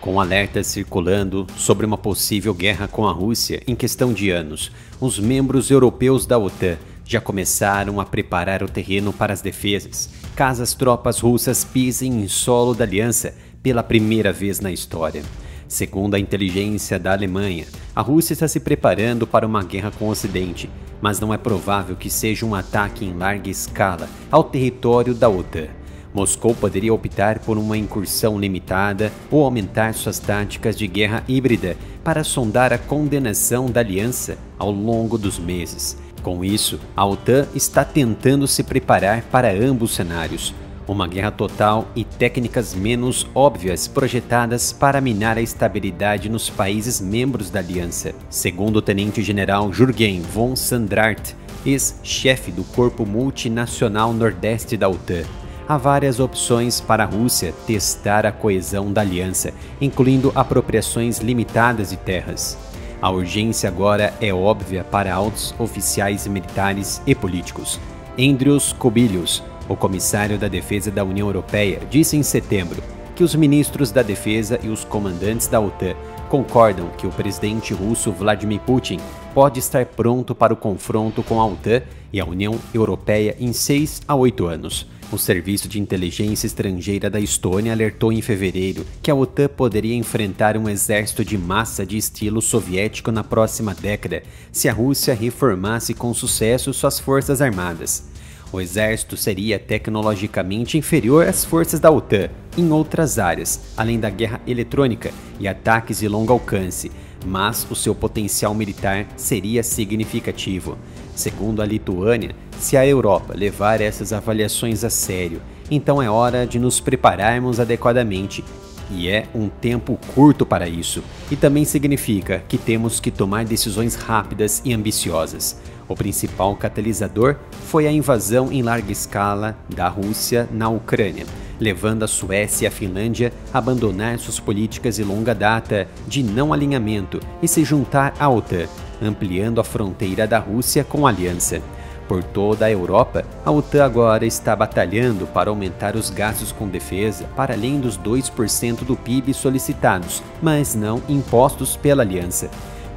Com alertas circulando sobre uma possível guerra com a Rússia em questão de anos, os membros europeus da OTAN já começaram a preparar o terreno para as defesas, caso as tropas russas pisem em solo da aliança pela primeira vez na história. Segundo a inteligência da Alemanha, a Rússia está se preparando para uma guerra com o Ocidente, mas não é provável que seja um ataque em larga escala ao território da OTAN. Moscou poderia optar por uma incursão limitada ou aumentar suas táticas de guerra híbrida para sondar a condenação da aliança ao longo dos meses. Com isso, a OTAN está tentando se preparar para ambos cenários. Uma guerra total e técnicas menos óbvias projetadas para minar a estabilidade nos países membros da aliança. Segundo o tenente-general Jürgen von Sandrart, ex-chefe do Corpo Multinacional Nordeste da OTAN, há várias opções para a Rússia testar a coesão da aliança, incluindo apropriações limitadas de terras. A urgência agora é óbvia para altos oficiais militares e políticos. Andrius Kubilius, o comissário da Defesa da União Europeia, disse em setembro que os ministros da Defesa e os comandantes da OTAN concordam que o presidente russo Vladimir Putin pode estar pronto para o confronto com a OTAN e a União Europeia em 6 a 8 anos. O Serviço de Inteligência Estrangeira da Estônia alertou em fevereiro que a OTAN poderia enfrentar um exército de massa de estilo soviético na próxima década, se a Rússia reformasse com sucesso suas forças armadas. O exército seria tecnologicamente inferior às forças da OTAN em outras áreas, além da guerra eletrônica e ataques de longo alcance, mas o seu potencial militar seria significativo. Segundo a Lituânia, se a Europa levar essas avaliações a sério, então é hora de nos prepararmos adequadamente. E é um tempo curto para isso, e também significa que temos que tomar decisões rápidas e ambiciosas. O principal catalisador foi a invasão em larga escala da Rússia na Ucrânia, levando a Suécia e a Finlândia a abandonar suas políticas de longa data de não alinhamento e se juntar à OTAN, ampliando a fronteira da Rússia com a aliança. Por toda a Europa, a OTAN agora está batalhando para aumentar os gastos com defesa para além dos 2% do PIB solicitados, mas não impostos pela aliança.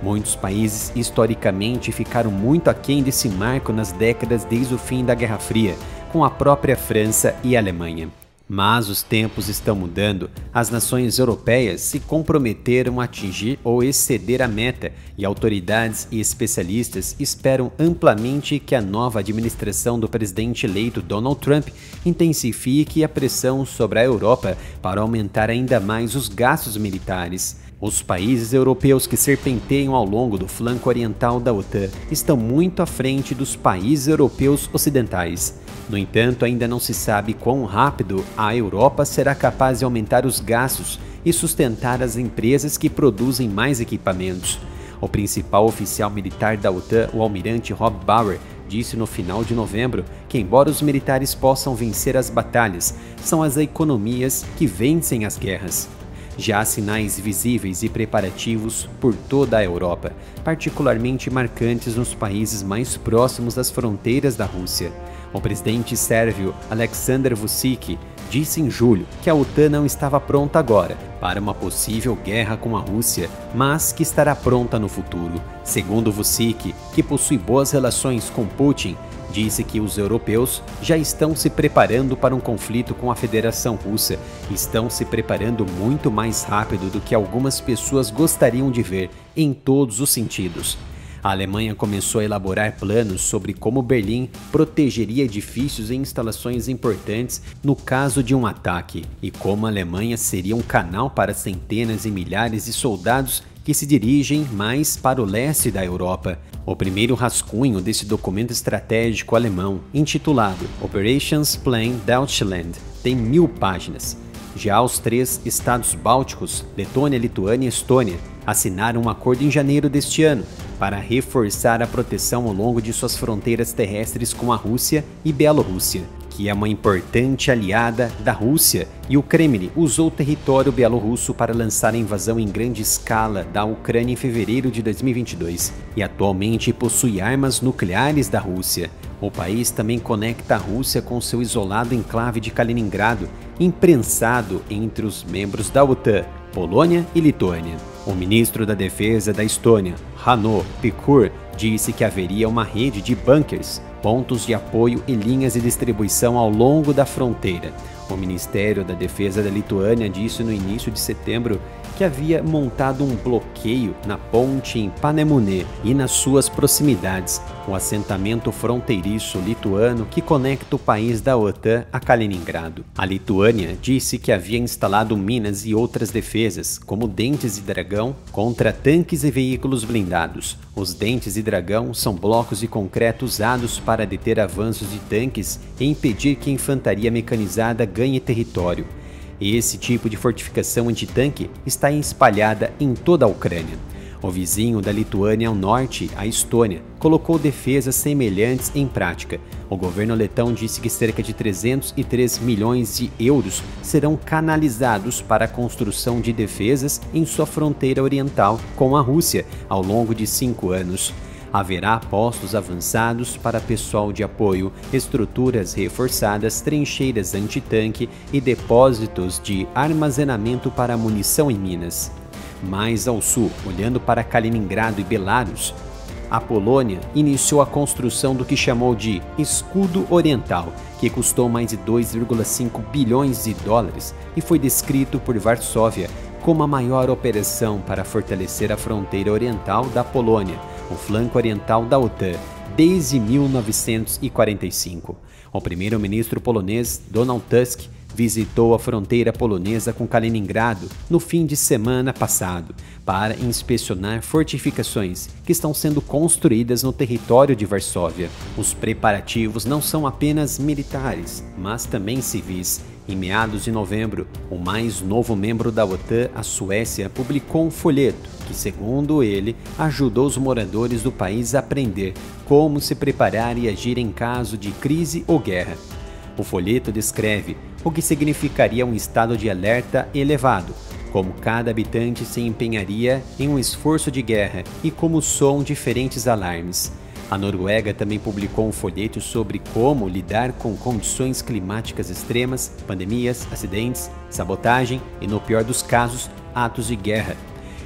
Muitos países historicamente ficaram muito aquém desse marco nas décadas desde o fim da Guerra Fria, com a própria França e a Alemanha. Mas os tempos estão mudando, as nações europeias se comprometeram a atingir ou exceder a meta e autoridades e especialistas esperam amplamente que a nova administração do presidente eleito Donald Trump intensifique a pressão sobre a Europa para aumentar ainda mais os gastos militares. Os países europeus que serpenteiam ao longo do flanco oriental da OTAN estão muito à frente dos países europeus ocidentais. No entanto, ainda não se sabe quão rápido a Europa será capaz de aumentar os gastos e sustentar as empresas que produzem mais equipamentos. O principal oficial militar da OTAN, o almirante Rob Bauer, disse no final de novembro que, embora os militares possam vencer as batalhas, são as economias que vencem as guerras. Já há sinais visíveis e preparativos por toda a Europa, particularmente marcantes nos países mais próximos das fronteiras da Rússia. O presidente sérvio Aleksandar Vučić disse em julho que a OTAN não estava pronta agora para uma possível guerra com a Rússia, mas que estará pronta no futuro. Segundo Vučić, que possui boas relações com Putin, disse que os europeus já estão se preparando para um conflito com a Federação Russa e estão se preparando muito mais rápido do que algumas pessoas gostariam de ver, em todos os sentidos. A Alemanha começou a elaborar planos sobre como Berlim protegeria edifícios e instalações importantes no caso de um ataque, e como a Alemanha seria um canal para centenas e milhares de soldados que se dirigem mais para o leste da Europa. O primeiro rascunho desse documento estratégico alemão, intitulado Operations Plan Deutschland, tem 1000 páginas. Já os 3 estados bálticos, Letônia, Lituânia e Estônia, assinaram um acordo em janeiro deste ano para reforçar a proteção ao longo de suas fronteiras terrestres com a Rússia e Bielorrússia, que é uma importante aliada da Rússia, e o Kremlin usou o território bielorrusso para lançar a invasão em grande escala da Ucrânia em fevereiro de 2022 e atualmente possui armas nucleares da Rússia. O país também conecta a Rússia com seu isolado enclave de Kaliningrado, imprensado entre os membros da OTAN, Polônia e Lituânia. O ministro da Defesa da Estônia, Hanno Pevkur, disse que haveria uma rede de bunkers, pontos de apoio e linhas de distribuição ao longo da fronteira. O Ministério da Defesa da Lituânia disse no início de setembro que havia montado um bloqueio na ponte em Panemunė e nas suas proximidades, o assentamento fronteiriço lituano que conecta o país da OTAN a Kaliningrado. A Lituânia disse que havia instalado minas e outras defesas, como dentes de dragão, contra tanques e veículos blindados. Os dentes de dragão são blocos de concreto usados para deter avanços de tanques e impedir que a infantaria mecanizada ganhe território. Esse tipo de fortificação antitanque está espalhada em toda a Ucrânia. O vizinho da Lituânia ao norte, a Estônia, colocou defesas semelhantes em prática. O governo letão disse que cerca de 303 milhões de euros serão canalizados para a construção de defesas em sua fronteira oriental com a Rússia ao longo de 5 anos. Haverá postos avançados para pessoal de apoio, estruturas reforçadas, trincheiras antitanque e depósitos de armazenamento para munição e minas. Mais ao sul, olhando para Kaliningrado e Belarus, a Polônia iniciou a construção do que chamou de Escudo Oriental, que custou mais de 2,5 bilhões de dólares e foi descrito por Varsóvia como a maior operação para fortalecer a fronteira oriental da Polônia, o flanco oriental da OTAN, desde 1945. O primeiro-ministro polonês, Donald Tusk, visitou a fronteira polonesa com Kaliningrado no fim de semana passado para inspecionar fortificações que estão sendo construídas no território de Varsóvia. Os preparativos não são apenas militares, mas também civis. Em meados de novembro, o mais novo membro da OTAN, a Suécia, publicou um folheto que, segundo ele, ajudou os moradores do país a aprender como se preparar e agir em caso de crise ou guerra. O folheto descreve o que significaria um estado de alerta elevado, como cada habitante se empenharia em um esforço de guerra e como soam diferentes alarmes. A Noruega também publicou um folheto sobre como lidar com condições climáticas extremas, pandemias, acidentes, sabotagem e, no pior dos casos, atos de guerra.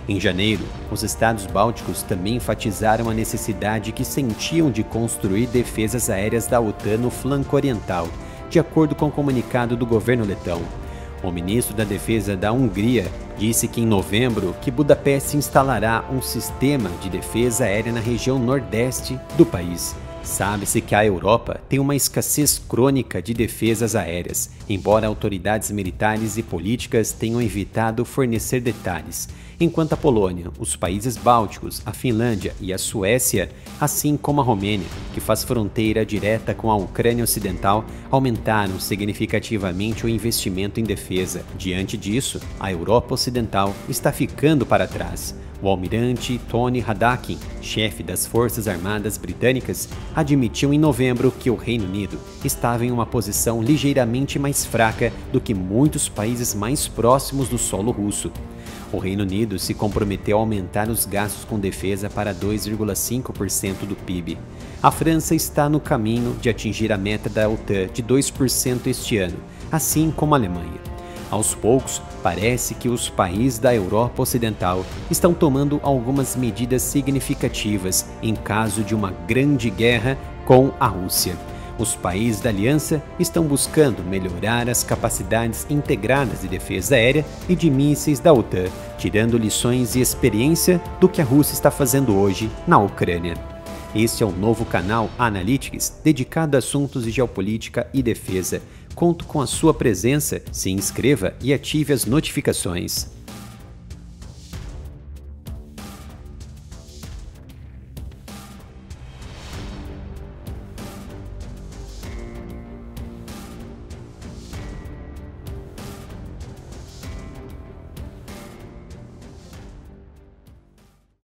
Em janeiro, os estados bálticos também enfatizaram a necessidade que sentiam de construir defesas aéreas da OTAN no flanco oriental, de acordo com o comunicado do governo letão. O ministro da Defesa da Hungria disse que em novembro que Budapeste instalará um sistema de defesa aérea na região nordeste do país. Sabe-se que a Europa tem uma escassez crônica de defesas aéreas, embora autoridades militares e políticas tenham evitado fornecer detalhes, enquanto a Polônia, os países bálticos, a Finlândia e a Suécia, assim como a Romênia, que faz fronteira direta com a Ucrânia Ocidental, aumentaram significativamente o investimento em defesa. Diante disso, a Europa Ocidental está ficando para trás. O almirante Tony Radakin, chefe das Forças Armadas Britânicas, admitiu em novembro que o Reino Unido estava em uma posição ligeiramente mais fraca do que muitos países mais próximos do solo russo. O Reino Unido se comprometeu a aumentar os gastos com defesa para 2,5% do PIB. A França está no caminho de atingir a meta da OTAN de 2% este ano, assim como a Alemanha. Aos poucos, parece que os países da Europa Ocidental estão tomando algumas medidas significativas em caso de uma grande guerra com a Rússia. Os países da aliança estão buscando melhorar as capacidades integradas de defesa aérea e de mísseis da OTAN, tirando lições e experiência do que a Rússia está fazendo hoje na Ucrânia. Este é o novo canal Analytics, dedicado a assuntos de geopolítica e defesa. Conto com a sua presença, se inscreva e ative as notificações.